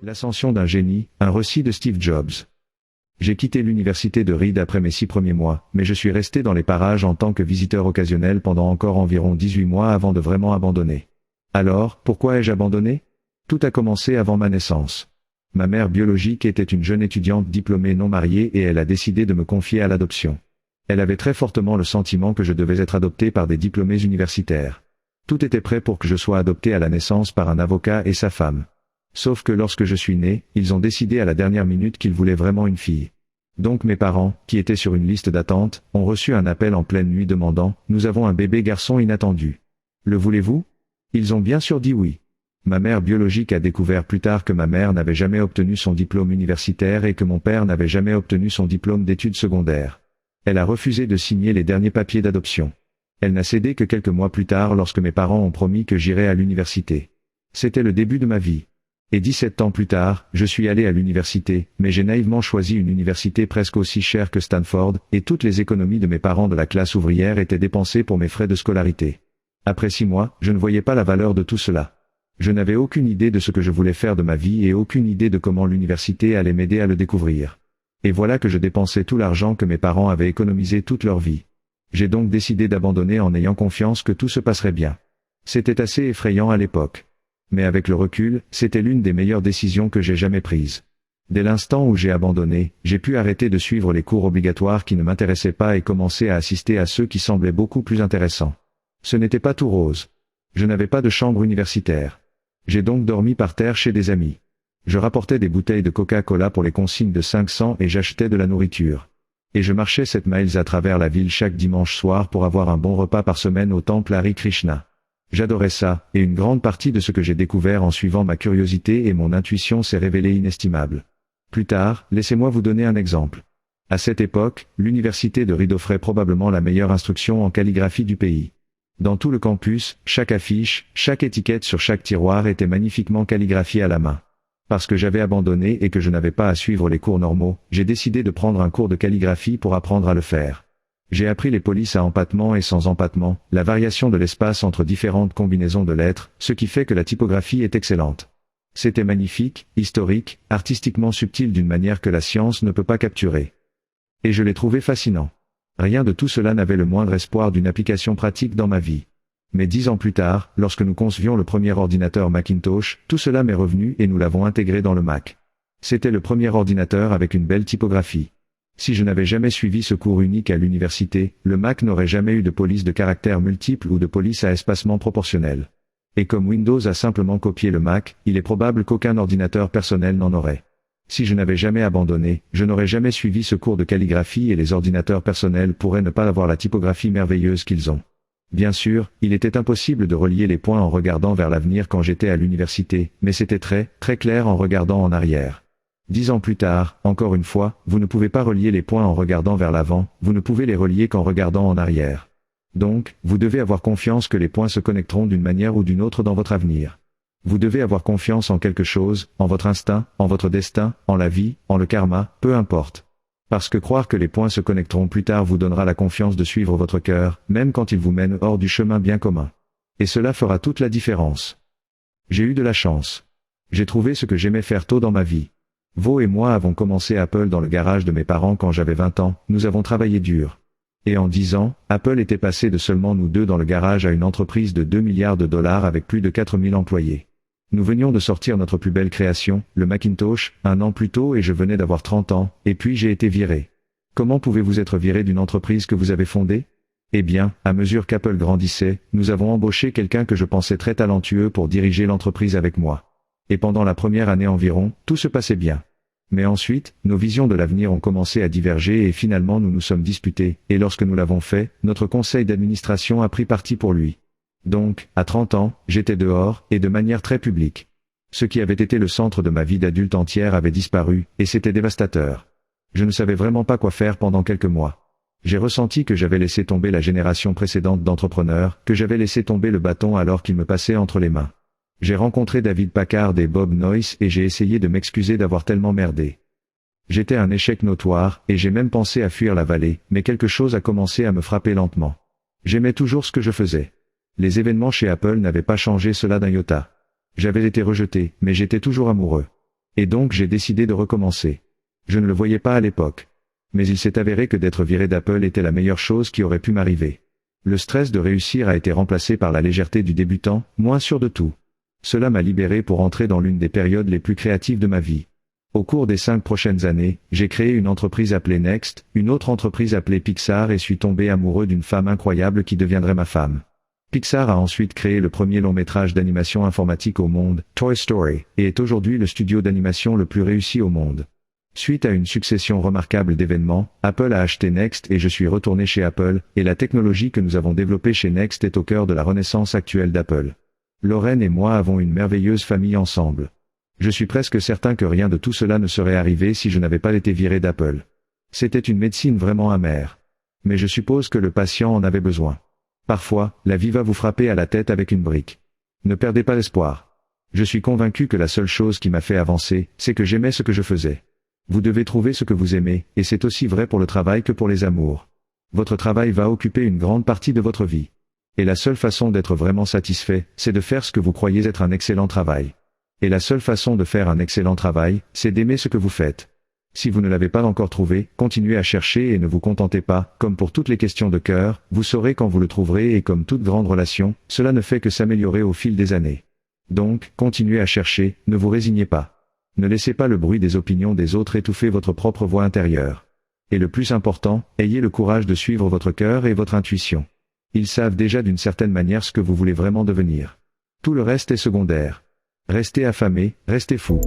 L'ascension d'un génie, un récit de Steve Jobs. J'ai quitté l'université de Reed après mes 6 premiers mois, mais je suis resté dans les parages en tant que visiteur occasionnel pendant encore environ 18 mois avant de vraiment abandonner. Alors, pourquoi ai-je abandonné? Tout a commencé avant ma naissance. Ma mère biologique était une jeune étudiante diplômée non mariée et elle a décidé de me confier à l'adoption. Elle avait très fortement le sentiment que je devais être adopté par des diplômés universitaires. Tout était prêt pour que je sois adopté à la naissance par un avocat et sa femme. Sauf que lorsque je suis né, ils ont décidé à la dernière minute qu'ils voulaient vraiment une fille. Donc mes parents, qui étaient sur une liste d'attente, ont reçu un appel en pleine nuit demandant « Nous avons un bébé garçon inattendu. Le voulez-vous » Ils ont bien sûr dit oui. Ma mère biologique a découvert plus tard que ma mère n'avait jamais obtenu son diplôme universitaire et que mon père n'avait jamais obtenu son diplôme d'études secondaires. Elle a refusé de signer les derniers papiers d'adoption. Elle n'a cédé que quelques mois plus tard lorsque mes parents ont promis que j'irais à l'université. C'était le début de ma vie. Et 17 ans plus tard, je suis allé à l'université, mais j'ai naïvement choisi une université presque aussi chère que Stanford, et toutes les économies de mes parents de la classe ouvrière étaient dépensées pour mes frais de scolarité. Après 6 mois, je ne voyais pas la valeur de tout cela. Je n'avais aucune idée de ce que je voulais faire de ma vie et aucune idée de comment l'université allait m'aider à le découvrir. Et voilà que je dépensais tout l'argent que mes parents avaient économisé toute leur vie. J'ai donc décidé d'abandonner en ayant confiance que tout se passerait bien. C'était assez effrayant à l'époque. Mais avec le recul, c'était l'une des meilleures décisions que j'ai jamais prises. Dès l'instant où j'ai abandonné, j'ai pu arrêter de suivre les cours obligatoires qui ne m'intéressaient pas et commencer à assister à ceux qui semblaient beaucoup plus intéressants. Ce n'était pas tout rose. Je n'avais pas de chambre universitaire. J'ai donc dormi par terre chez des amis. Je rapportais des bouteilles de Coca-Cola pour les consignes de 500 et j'achetais de la nourriture. Et je marchais 7 miles à travers la ville chaque dimanche soir pour avoir un bon repas par semaine au temple Hare Krishna. J'adorais ça, et une grande partie de ce que j'ai découvert en suivant ma curiosité et mon intuition s'est révélée inestimable. Plus tard, laissez-moi vous donner un exemple. À cette époque, l'université de Reed offrait probablement la meilleure instruction en calligraphie du pays. Dans tout le campus, chaque affiche, chaque étiquette sur chaque tiroir était magnifiquement calligraphiée à la main. Parce que j'avais abandonné et que je n'avais pas à suivre les cours normaux, j'ai décidé de prendre un cours de calligraphie pour apprendre à le faire. J'ai appris les polices à empattement et sans empattement, la variation de l'espace entre différentes combinaisons de lettres, ce qui fait que la typographie est excellente. C'était magnifique, historique, artistiquement subtil d'une manière que la science ne peut pas capturer. Et je l'ai trouvé fascinant. Rien de tout cela n'avait le moindre espoir d'une application pratique dans ma vie. Mais 10 ans plus tard, lorsque nous concevions le premier ordinateur Macintosh, tout cela m'est revenu et nous l'avons intégré dans le Mac. C'était le premier ordinateur avec une belle typographie. Si je n'avais jamais suivi ce cours unique à l'université, le Mac n'aurait jamais eu de police de caractères multiples ou de police à espacement proportionnel. Et comme Windows a simplement copié le Mac, il est probable qu'aucun ordinateur personnel n'en aurait. Si je n'avais jamais abandonné, je n'aurais jamais suivi ce cours de calligraphie et les ordinateurs personnels pourraient ne pas avoir la typographie merveilleuse qu'ils ont. Bien sûr, il était impossible de relier les points en regardant vers l'avenir quand j'étais à l'université, mais c'était très, très clair en regardant en arrière. 10 ans plus tard, encore une fois, vous ne pouvez pas relier les points en regardant vers l'avant, vous ne pouvez les relier qu'en regardant en arrière. Donc, vous devez avoir confiance que les points se connecteront d'une manière ou d'une autre dans votre avenir. Vous devez avoir confiance en quelque chose, en votre instinct, en votre destin, en la vie, en le karma, peu importe. Parce que croire que les points se connecteront plus tard vous donnera la confiance de suivre votre cœur, même quand il vous mène hors du chemin bien commun. Et cela fera toute la différence. J'ai eu de la chance. J'ai trouvé ce que j'aimais faire tôt dans ma vie. Vo et moi avons commencé Apple dans le garage de mes parents quand j'avais 20 ans, nous avons travaillé dur. Et en 10 ans, Apple était passé de seulement nous deux dans le garage à une entreprise de 2 milliards de dollars avec plus de 4000 employés. Nous venions de sortir notre plus belle création, le Macintosh, 1 an plus tôt et je venais d'avoir 30 ans, et puis j'ai été viré. Comment pouvez-vous être viré d'une entreprise que vous avez fondée? Eh bien, à mesure qu'Apple grandissait, nous avons embauché quelqu'un que je pensais très talentueux pour diriger l'entreprise avec moi. Et pendant la première année environ, tout se passait bien. Mais ensuite, nos visions de l'avenir ont commencé à diverger et finalement nous nous sommes disputés, et lorsque nous l'avons fait, notre conseil d'administration a pris parti pour lui. Donc, à 30 ans, j'étais dehors, et de manière très publique. Ce qui avait été le centre de ma vie d'adulte entière avait disparu, et c'était dévastateur. Je ne savais vraiment pas quoi faire pendant quelques mois. J'ai ressenti que j'avais laissé tomber la génération précédente d'entrepreneurs, que j'avais laissé tomber le bâton alors qu'il me passait entre les mains. J'ai rencontré David Packard et Bob Noyce et j'ai essayé de m'excuser d'avoir tellement merdé. J'étais un échec notoire, et j'ai même pensé à fuir la vallée, mais quelque chose a commencé à me frapper lentement. J'aimais toujours ce que je faisais. Les événements chez Apple n'avaient pas changé cela d'un iota. J'avais été rejeté, mais j'étais toujours amoureux. Et donc j'ai décidé de recommencer. Je ne le voyais pas à l'époque. Mais il s'est avéré que d'être viré d'Apple était la meilleure chose qui aurait pu m'arriver. Le stress de réussir a été remplacé par la légèreté du débutant, moins sûr de tout. Cela m'a libéré pour entrer dans l'une des périodes les plus créatives de ma vie. Au cours des 5 prochaines années, j'ai créé une entreprise appelée Next, une autre entreprise appelée Pixar et suis tombé amoureux d'une femme incroyable qui deviendrait ma femme. Pixar a ensuite créé le premier long métrage d'animation informatique au monde, Toy Story, et est aujourd'hui le studio d'animation le plus réussi au monde. Suite à une succession remarquable d'événements, Apple a acheté Next et je suis retourné chez Apple, et la technologie que nous avons développée chez Next est au cœur de la renaissance actuelle d'Apple. Lorraine et moi avons une merveilleuse famille ensemble. Je suis presque certain que rien de tout cela ne serait arrivé si je n'avais pas été viré d'Apple. C'était une médecine vraiment amère. Mais je suppose que le patient en avait besoin. Parfois, la vie va vous frapper à la tête avec une brique. Ne perdez pas l'espoir. Je suis convaincu que la seule chose qui m'a fait avancer, c'est que j'aimais ce que je faisais. Vous devez trouver ce que vous aimez, et c'est aussi vrai pour le travail que pour les amours. Votre travail va occuper une grande partie de votre vie. Et la seule façon d'être vraiment satisfait, c'est de faire ce que vous croyez être un excellent travail. Et la seule façon de faire un excellent travail, c'est d'aimer ce que vous faites. Si vous ne l'avez pas encore trouvé, continuez à chercher et ne vous contentez pas, comme pour toutes les questions de cœur, vous saurez quand vous le trouverez et comme toute grande relation, cela ne fait que s'améliorer au fil des années. Donc, continuez à chercher, ne vous résignez pas. Ne laissez pas le bruit des opinions des autres étouffer votre propre voix intérieure. Et le plus important, ayez le courage de suivre votre cœur et votre intuition. Ils savent déjà d'une certaine manière ce que vous voulez vraiment devenir. Tout le reste est secondaire. Restez affamé, restez fou.